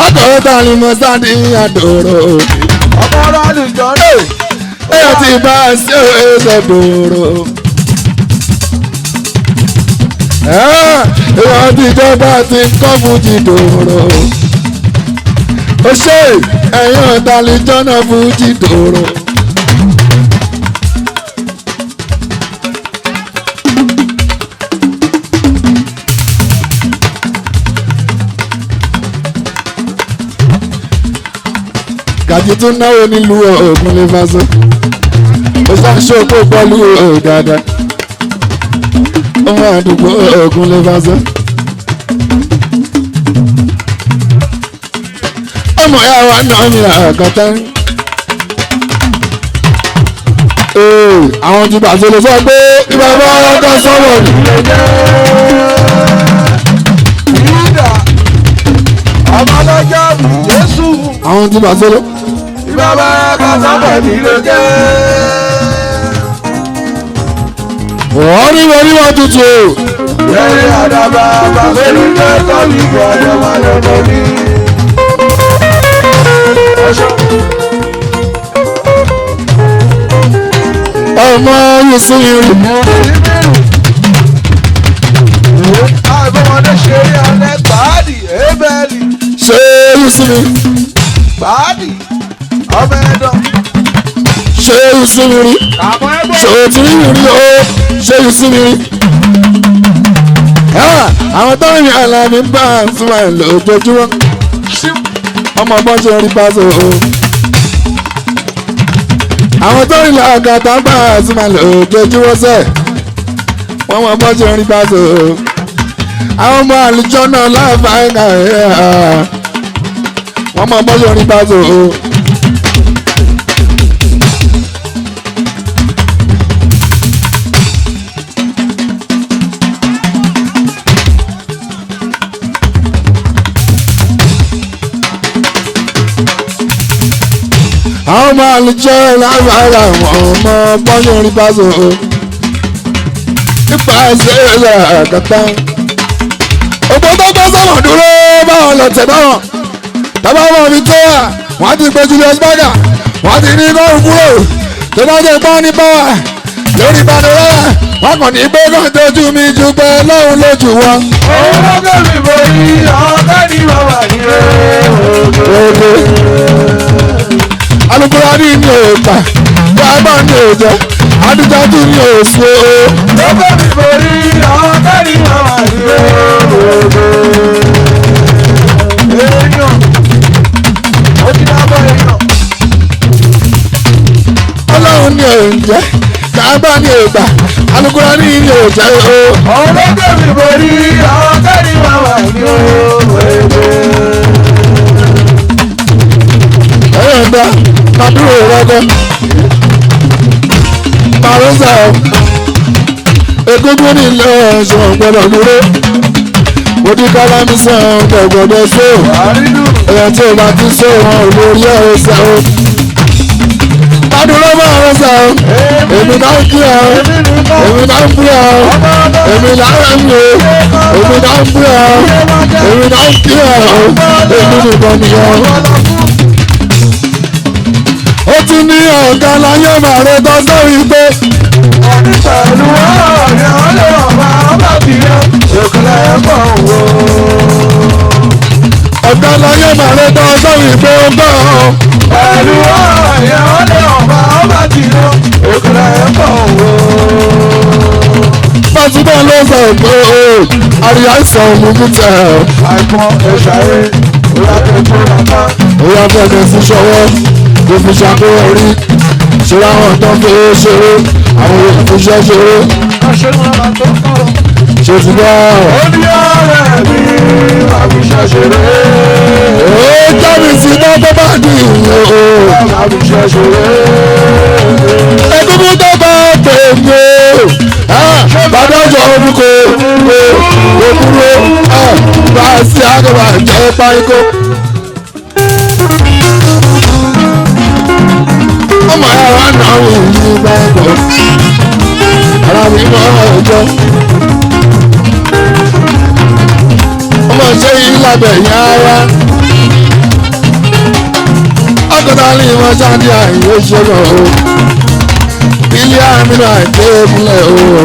ọkọ̀ tá a lè mọ sáàdì àdòrò. ọmọ ọ̀rọ̀ àlùjọ rẹ̀. ẹ̀yàn ti bá a sí ẹ̀ẹ́sẹ̀ gbòòrò. èèyàn ti jọba ti kọ́ fújì dòrò. ó ṣe ẹ̀yàn ìtàlíjọ́ náà fújì dòrò. gàjí tún náwó nílùú Ògùn lè fa so. ó ṣàṣọ́kò pẹ̀lú dáadáa. ọmọ àdúgbò Ògùn lè fa so. ọmọ ya wa náà ní àkàtà. àwọn ti bàjẹ́ lè sọ pé ìbára ọkọ̀ sọ̀rọ̀ ni. ọmọlọ́jọ́ Jésù. àwọn ti bàjẹ́ lọ. ìbára ọkọ̀ sọ̀rọ̀ ni ló jẹ́. wọ́n ní wọ́n ní wọ́n tutù. yẹ́rì àdàbà bàbélú jẹ́ tọ́lú ìgbà ọjọ́ lọ́dọ̀ mi. ọmọ yìí sí irin. àbọ̀mọdé ṣe rí alẹ́ gbàádì ébẹ́ẹ̀lì. ṣé yìí sí mi. gbàádì ọmọ ẹ̀dọ̀. ṣé yìí sí mi rí. ṣé o ti rí mi rí o. ṣé yìí sí mi rí. àwọn tó ń rìn Àlàbí bá a sún ẹ̀ lójoojúmọ́. ọmọ bọ́n ṣe rí pásò o. àwọn tó ń rìn làgàtà bá a sún ẹ̀ lójoojúmọ́ sẹ́. wọ́n mọ bọ́n ṣe rí pásò o. àwọn ọmọ àlùjọ náà láàfáàgà wọ́n mọ bọ́n ṣe rí pásò o. àwọn ọmọ àlùjọ lágbára àwọn ọmọ bọ́yọ̀ orí pásò nípa ẹsẹ̀ ẹ̀rọ àgàtà. òpó tó gbọ́ sọ̀rọ̀ dúró báwọn lọ tẹ̀ báwọn tábà wọn fi tó wà wọ́n ti pe Julius Berger wọ́n ti ní kọ́ọ̀rù kúrò tó bá jẹ́ pọ́n ní báwa lórí Pandora wọ́n kàn ní pé kàn tójú mi ju pé lóhun lójú wọn. owó lọ́gọ́ mi bò ní ọ̀gá ni wọ́n wà ní alukóra ní ní òògbà gbàgbọ́ ní òòjọ́ adújájú ní òsì o. lọ́gbẹ́ mi borí àwọn kẹ́rì àwọn àdúgbò èèyàn ó ti dábọ̀ èèyàn. ọlọ́run ní òòjẹ́ gbàgbọ́ ní òògbà alukóra ní ní òòjọ́ o. ọlọ́gbẹ́ mi borí àwọn kẹ́rì àwọn àdúgbò ẹ̀yọ̀ ń dá màdúró rọ́gọ́ màrúsà ọ̀ egungun ní ilé ọ̀ṣọ́ gbọ́dọ̀ dúró odi kálámì sàn gbọ̀gbọ̀dọ̀ só ẹ̀yà tí o bá ti só wọn ò lórí ọ̀rọ̀ sà ó màdúró màrúsà ọ̀ èmi náà ń kí ọ èmi náà ń kí ọ èmi náà ń kí ọ èmi náà ń kí ọ èmi náà ń kí ọ èmi nìkan nìyẹn. Ó tún ní ọ̀gá láyé màrè tó sórí pé. pẹ̀lú ọ̀rẹ́ ọ̀lẹ́ ọ̀bá ọba bìíyàn òkèlè ẹ̀kọ́ wò. Ọ̀gá láyé màrè tó sórí pé ó gbọ́. pẹ̀lú ọ̀rẹ́ ọ̀lẹ́ ọ̀bá ọba bìíyàn òkèlè ẹ̀kọ́ wò. Pásítọ̀ ló sọ pé àríyá ìsàn òmùmú tẹ̀. àìpọ́n ẹ̀ṣàrẹ́ ìlàkẹ́kọ̀ọ́ bàbá. Ó yá fẹ́ẹ́ sí ṣọwọ́ kò fi ṣàkóyọrí ṣe láwọn tó ń fi ṣeré àwọn yòókù fi ṣe ṣeré. Ṣé ti bá ó ní ọ̀rẹ́ mi àbíṣẹ́ ṣeré. ó jáde sí iná tó bá di ìyẹn o. àbíṣẹ́ ṣeré. Ẹgbẹ́ tó bá tèmi o. Bàdájọ́ orúkọ òkúrò bá a sí àgbà jẹ́ páríkó. Ọmọ ẹ̀rọ náà wò ní báyìí ara mi náà ọjọ́. Ọmọ ṣe yí lábẹ́ yẹn ara. Ọkọ̀tà ní wọn ṣáàdì àyè ṣọlọ o. Ilé àmì náà dé múlẹ̀ o.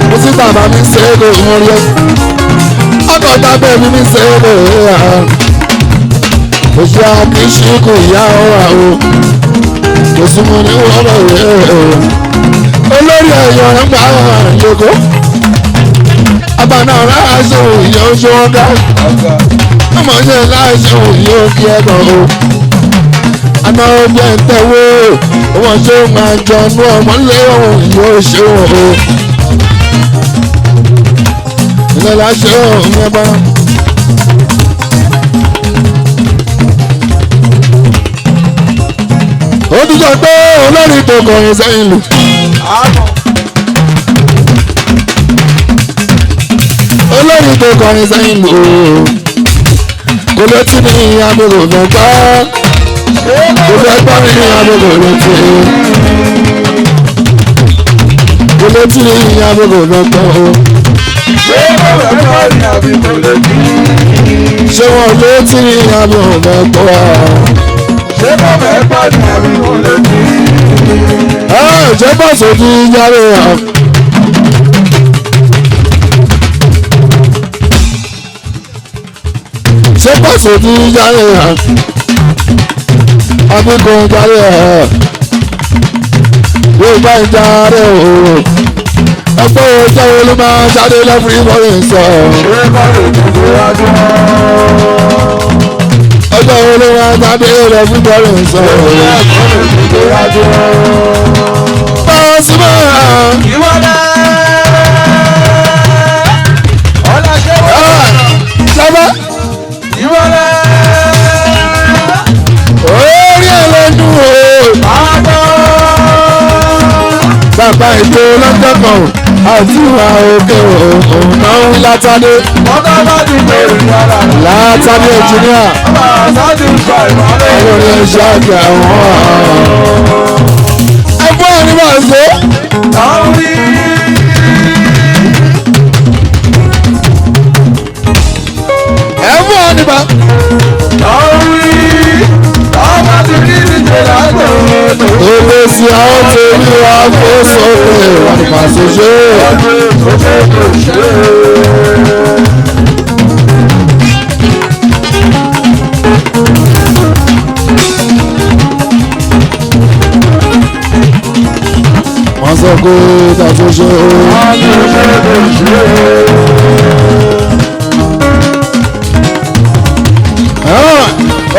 Mo sì bàbá mi ṣe é kò mú rí ẹ. Ọkọ̀tà bẹ́ẹ̀ mi ṣe é kò rí ẹ. Oṣù àkíṣe kò yá ọ̀rà o. Kò súnmọ́ ní wọ́n bọ̀ rẹ̀ o. Olórí ẹ̀yọ́ ń gbà wọ́n àyẹ̀kọ́. Abànà ọ̀rá aṣọ òyìn oṣù ọ̀gá. Ọmọ ṣe láìsọ òyìn òkè ẹ̀gbọ́n o. Àná ọgbẹ́ ń tẹ̀wé wọ́n ṣe máa jọ ní ọmọ ilé òyìn oṣù o. Ilé láṣẹ òun yẹn bá. Ó ti sọ pé olórí tó kọrin sẹ́yìn lù. Olórí tó kọrin sẹ́yìn lù ooo. Kò létí ní abúlé fẹ́ gbọ́. Kò fẹ́ gbọ́ ní abúlé létí. Kò létí ní abúlé fẹ́ gbọ́. ṣé bàbá bá ní àbí kò lè bí? Ṣé wọ́n létí ní abúlé fẹ́ gbọ́? ṣé bàbá bá ní àbí kò lè bí? Ṣé bọ́sù ti yára hàn? Ṣé bọ́sù ti yára hàn? Àbí kò jáde hàn? Yóò bá ìjáde o. Ọ̀pọ̀ ọjọ́ olú máa jáde lẹ́fún ìmọ̀rin sọ. ṣé bá lè dìbò wájú? Ọjọ́ olú máa jáde lẹ́fún ìmọ̀rin sọ. ṣé bá lè dìbò wájú? Pásímọ̀ ìwọlẹ̀ ọ̀là ṣé wọ́n sábà ìwọlẹ̀ orí ẹlẹ́nu o. àádọ́. Bàbá ìjọ lọ́jọ́ kan àti ìwà òkè òun náà ń látàdé. ọ̀gá bá ti bèrè yàrá rẹ̀. Látàdé ẹ̀jìníà. ọba àṣáájú sọ ìmọ̀lẹ́. Olórí ẹ̀ṣọ́ àti àwọn. Ẹ̀fọ́ ẹni máa ṣe. táwọn rí. Ẹ̀fọ́ ẹni máa. táwọn rí. táwọn bá ti rí ìdíje lágbèrè. Olè sí àwọn tó ní wá fún sókè wà ní pàṣẹ ṣe. ọdún tó fẹ́ kò ṣe é. sọ pé tàbí ṣe o.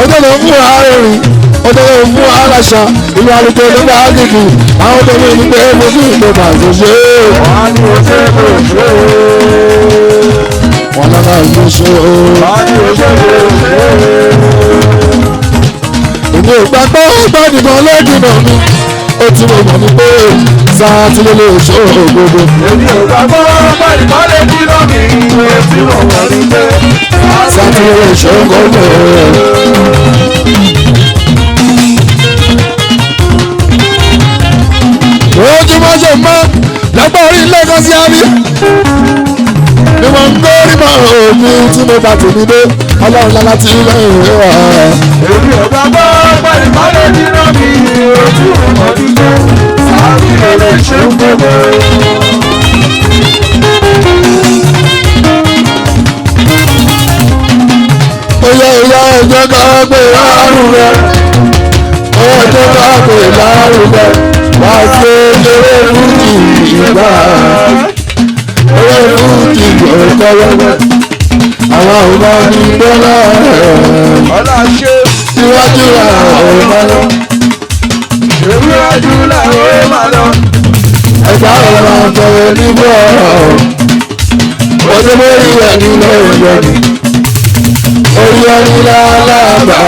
ọjọ́ ló ń fún arìnrìn ọjọ́ ló ń fún aláṣà ìlú àlùkò ló bá gègé àwọn tó ní pé mo fi ìlú tàbí ṣe o. wọ́n lọ́nà ìlú ṣe o. èmi ò gbàgbọ́ ìbánimọ̀ lẹ́dùnà mi ó ti mọ̀ mọ̀ ní pé sáà tí ló lè ṣe ògbógbó. èmi ò gbàgbọ́ ìbánimọ̀ lẹ́dùnà mi ó ti mọ̀ mọ̀ ní pé sáà tí ló lè ṣe ògbógbó. ojúmọ́ ṣe mọ́ lọ́pọ̀ orí lẹ́kọ̀ọ́ sí àmì ni wọ́n ń gbórí mọ́ òbí tí mo bá tèmi dé ọlọ́run lálá tí ilé ìwé wà. èmi ò gbàgbọ́ ìbánimọ̀ lẹ́dùnà mi ó ti mọ̀ mọ̀ ní pé sáà tí ló lè ṣe ògbógbó. Oya ẹjọ́ ká pè lárugẹ, ẹjọ́ ká pè lárugẹ, wá sí eré fújì ìgbà, eré fújì gbọ̀ngàn, àwọn ọmọ ní dọ́là ọlá ṣe síwájú àwọn ọmọ lọ. ìwúrájú làwọn ó máa lọ. Ẹ̀ka ọ̀rọ̀ àtọ̀rọ̀ níbọ̀ ọdún mẹ́rin rẹ̀ nílò ìjọba. Orí ẹni lálábà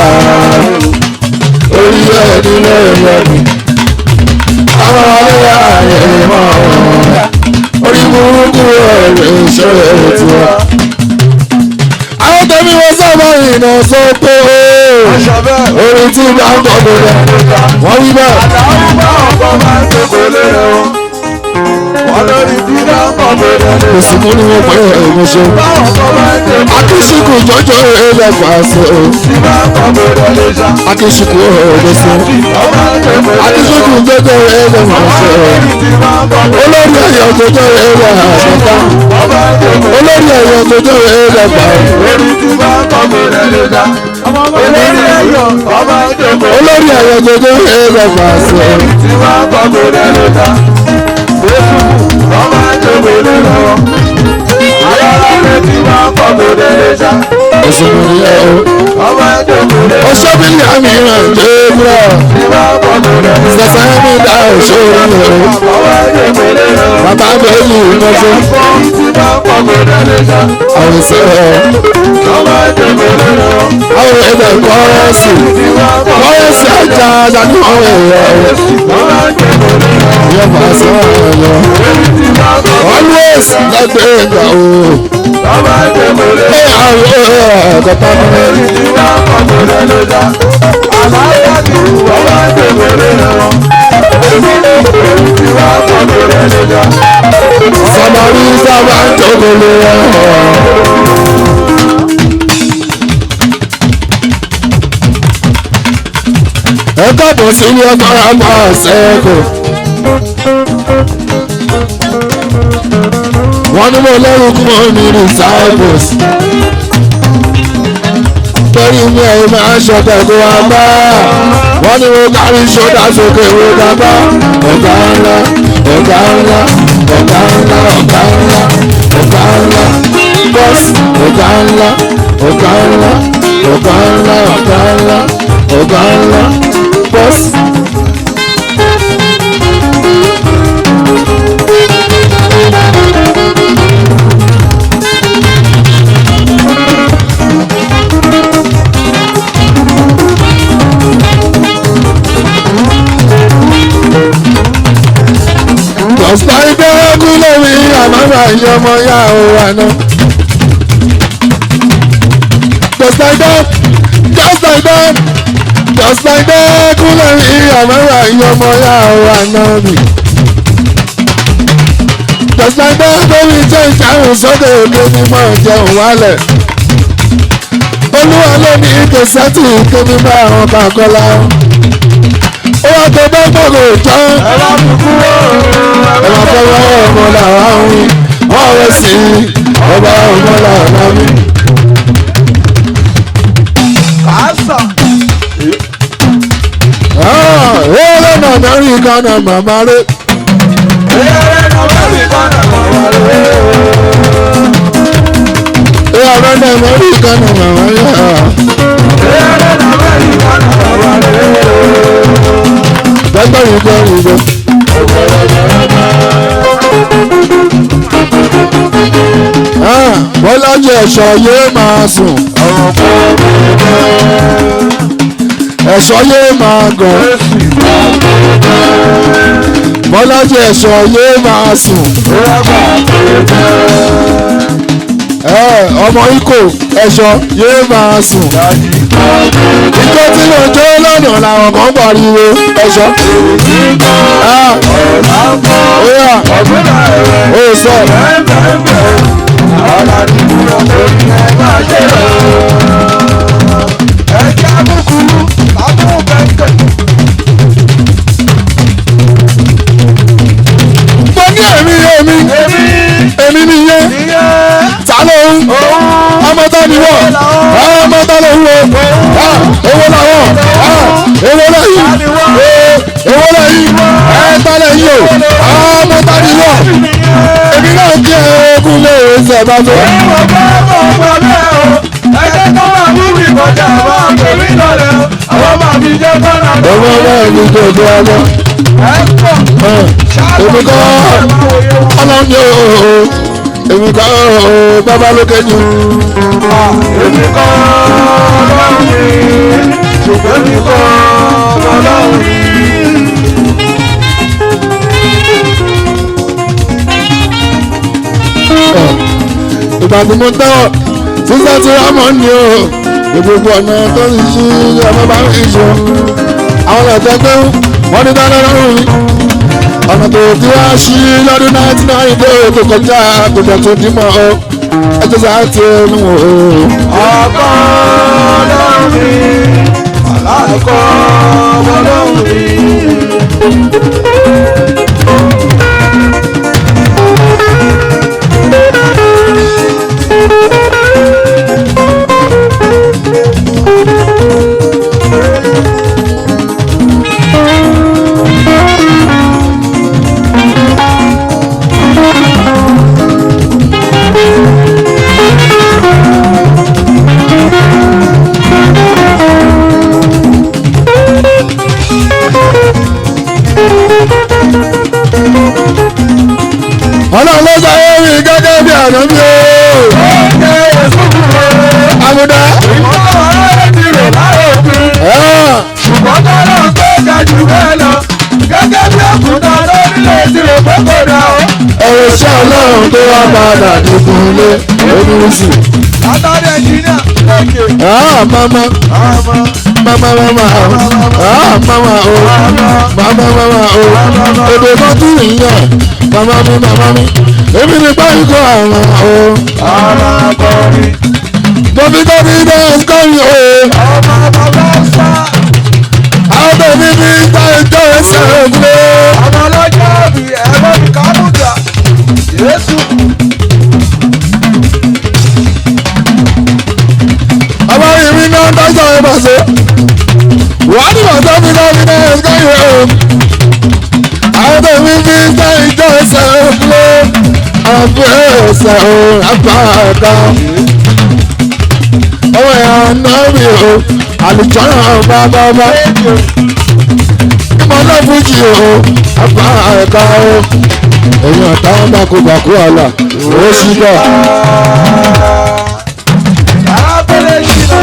orí ẹni lẹ́yọ̀dì àwọn ọlọ́yà rẹ̀ mọ̀ orí burúkú ẹ̀rẹ̀ ìṣẹ̀lẹ̀ tiwa. Àwọn tẹ̀mí wọn sábà ìnà sọ pé orí tí bá ń bọ̀ bẹ̀rẹ̀ wọ́n wí bẹ́ẹ̀. àtàwọn bá ọkọ̀ máa ń tẹ̀kọ̀ lé wọn. wọ́n lórí tí bá ń bọ̀ bẹ̀rẹ̀ lé Kò sí mú ní wọ́n pẹ́ ẹ̀mí ṣe. bá ọkọ̀ máa ń tẹ̀kọ̀ Akíṣíkù jọjọ ẹ̀rẹ́ fàṣẹ o. tí bá ń bọ̀ bẹ̀rẹ̀ lé sá. Akíṣíkù ẹ̀rẹ́ sí. ọmọ ń tẹ̀kọ̀ lé Akíṣíkù jọjọ ẹ̀rẹ́ fàṣẹ o. tí bá ń bọ̀ bẹ̀rẹ̀ Olórí ẹ̀yọ̀ jọjọ ẹ̀rẹ́ àṣẹká. ọmọ ń tẹ̀kọ̀ Olórí ẹ̀yọ̀ jọjọ ẹ̀rẹ́ fàṣẹ. lórí tí bá ń bọ̀ bẹ̀rẹ̀ lé sá. olórí ẹ̀yọ̀ ọmọ ń tẹ̀kọ̀ Olórí ẹ̀yọ̀ jọjọ ẹ̀rẹ́ fàṣẹ. tí bá ń bọ̀ bẹ̀rẹ̀ lé sá. ọmọ ń tẹ̀kọ̀ lé wọn. ayọ̀lá tí bá ń bọ̀ bẹ̀rẹ̀ lé sá. Òṣèlú yẹ o. ọmọ ń tẹ̀kọ̀ lé wọn. Oṣọ́bìlì àmì rẹ̀ dé búrọ̀. tí bá ń bọ̀ bẹ̀rẹ̀ lé sá. Sẹ̀sẹ̀ mi dá òṣèlú o. ọmọ ń tẹ̀kọ̀ lé wọn. Bàbá bẹ́ẹ̀ yìí mọ́ṣẹ́. tí bá ń bọ̀ bẹ̀rẹ̀ lé sá. Àwọn ìṣẹ̀lẹ̀ ọmọ ń tẹ̀kọ̀ lé wọn. àwọn ẹ̀dẹ̀ kọ́rẹ́sì. tí bá ń bọ̀ Kọ́rẹ́sì ajá ajá ní àwọn èèyàn. ọmọ ń tẹ̀kọ̀ lé wọn. Ìyẹn fàṣẹ ọ̀rọ̀. tí bá ń bọ̀ Always lẹ́gbẹ̀ẹ́ ìgbà o. ọmọ ń tẹ̀kọ̀ lé wọn. Ẹ àwọn ẹ̀kọ́ta mi. tí bá ń bọ̀ bẹ̀rẹ̀ lé sá. àlàáfíà tí ọmọ ń tẹ̀kọ̀ lé wọn. tí bá ń bọ̀ bẹ̀rẹ̀ lé sá. Sọmọrí sábà ń tókòlè ẹ̀. Ẹ káàbọ̀ sí ilé ọgbọ́n àmọ́ ṣẹ́kù. Wọ́n ní mo lẹ́rù kú mọ́ ní disciples. Torí mi ẹ̀ máa ń ṣọ̀tẹ̀ kó wá bá. Wọ́n ní mo kárí ṣọ́dá sókè wo dábá. Ọ̀gá ńlá, ọ̀gá ńlá, ọ̀gá ńlá, ọ̀gá ńlá, ọ̀gá ńlá, bọ́sì, ọ̀gá ńlá, ọ̀gá ńlá, ọ̀gá ńlá, ọ̀gá ńlá, ọ̀gá ńlá, bọ́sì. Ọ̀sán ìdẹ́rẹ́kú lórí àmàmà ìyọmọ yá òun àná. Just like that, just like that, just like that, kú lórí àmàmà ìyọmọ yá òun àná mi. Just like that, lórí jẹ́ ìjáhùn sókè òkè mímọ́ ìjẹun wálẹ̀. Olúwa ló ní kẹsẹ́tì kémi bá àwọn kàkọ́lá. Ó wá tó bá gbọ́dọ̀ tán. ẹ bá fi kúrò. Ẹ máa fẹ́ wọ́n ọmọ làwọn ń wí. Wọ́n rẹ̀ sí ọba ọmọ làwọn mi. kàásà. Ó lọ́nà Amẹ́ríkà náà màmá rẹ̀. Bọ́lájí ẹ̀ṣọ́ yé máa sùn. Ẹ̀ṣọ́ yé máa gàn. Bọ́lájí ẹ̀ṣọ́ yé máa sùn. Ọmọ ikò ẹ̀ṣọ́ yé máa sùn. Ìjọ tí mo jó lọ́nà làwọn kan pariwo ẹ̀ṣọ́. Ó sọ. Àwọn àdìmúlò lórí ẹgbẹ́ àjẹrò. Ẹ̀jẹ̀ abúkúrú lábúrò bẹ́ńkẹ̀. Mo ní èmi nìyẹn. Ta ló ń? Ọmọ tá ni wọ̀? Ọmọ tá ló ń wo? Owó làwọn? Owó lẹ́yìn? Owó lẹ́yìn? Ta lẹ́yìn o? Ọmọ tá ni wọ̀? Èmi náà kí ẹ ogún lé ẹsẹ̀ bá tó. Ìwọ̀n bá ọmọ bẹ́ẹ̀ o. Ẹgbẹ́ tó wà múmi kọjá àwọn àgbèmí lọ́lẹ̀ o. Àwọn máa fi jẹ́ bọ́nà. Ọmọ náà ní gbogbo ọmọ. Èmi kọ́ ọlọ́ni o. Èmi kọ́ bàbá lókè ni. Èmi kọ́ ọlọ́run ni. Ṣùgbọ́n èmi kọ́ ọlọ́run ni. Ìgbà tí mo tẹ́wọ̀ sísá tí rámọ̀ ni o. Gbogbo ọ̀nà tó ń ṣí ọmọ bá ń ṣe. Àwọn ọ̀tẹ̀ pé wọ́n ní dáná lọ́rùn mi. Ọ̀nà tó ti wá sí lọ́dún 1990 tó kọjá kò jẹ́ tó dín mọ́ ọ. Ẹjọ́ sáà ti ẹnu wò ó. Ọkọ ọlọ́run mi. Aláàkọ ọlọ́run mi. Ọlọ́run ló sọ ewì gẹ́gẹ́ bí àná mi o. Àbùdá. Ṣùgbọ́n tọ́lọ́ ń gbé gàjù bẹ́ẹ̀ lọ. Gẹ́gẹ́ bí òkúta lórílẹ̀ èdè òpópónà o. Ẹ̀rọ iṣẹ́ Ọlọ́run tó wá padà dìbò lé oníwùsì. Látàrí ẹ̀jìnà lókè. Mama. Mama o. Mama o. Èdè kan tún nìyẹn. Mama mi. Èmi ní báyìí kọ́ àwọn o. Ara bọ̀rí. Bọ́bí dance kọ́rin o. Ọmọ bàbá sá. Àwọn bèbí ní ìta ìjọ ẹsẹ̀ ògbó. Ọmọ ọlọ́jọ́ bí ẹ̀rọ mi kábùdà. Jésù. Ọmọ ìrìn náà ń dájọ́ ìbàṣẹ. Wà á dìbò tó fi dance kọ́rin o. Àwọn bèbí ní ìta ìjọ ẹsẹ̀ ògbó. Àbúrò ẹsẹ̀ òun àbáàdá. Ọmọ ìyá náà mi o. Àlùjọ́nà bàbá. Ìmọ̀lẹ́ fújì o. Àbáàdá o. Èyí ọ̀tá wọn bá kó bàkú ọ̀la. Ó sì bọ̀. Abẹ́lé ṣìnà.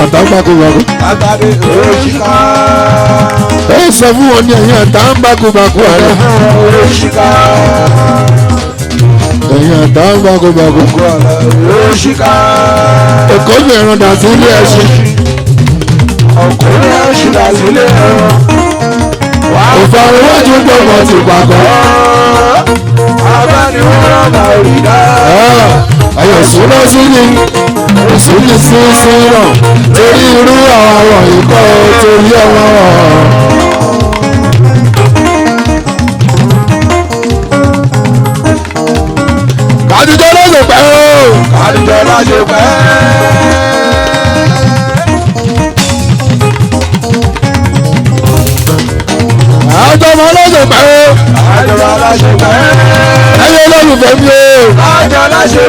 Ọ̀tá wọn bá kó bàkú. Àgbàdo òṣìkà. Ó sọ fún wọn ní ẹ̀yìn ọ̀tá wọn bá kó bàkú ọ̀la. Òṣìkà. Ẹ̀yìn ọ̀tá wọn bá kó bàkú. Òṣìkà. Èkó yóò ẹran dà sí ilé ẹṣin. Ọkùnrin ẹ̀ṣìnà sílé ẹ̀rọ. Ìfọ̀rọ̀ iwájú gbọ̀ngàn ti pàgọ́. Abániwọ̀n náà rí dá. Ayọ̀ súná sí ni. Ìsúnjì sí ràn. Torí irú àwọn ìkọ́ torí ọmọ wọn. Kàdújọ́ lọ́sẹ̀ pẹ́ o. Kàdújọ́ lọ́sẹ̀ pẹ́. olólùfẹ́ mi o. Àjọ láṣẹ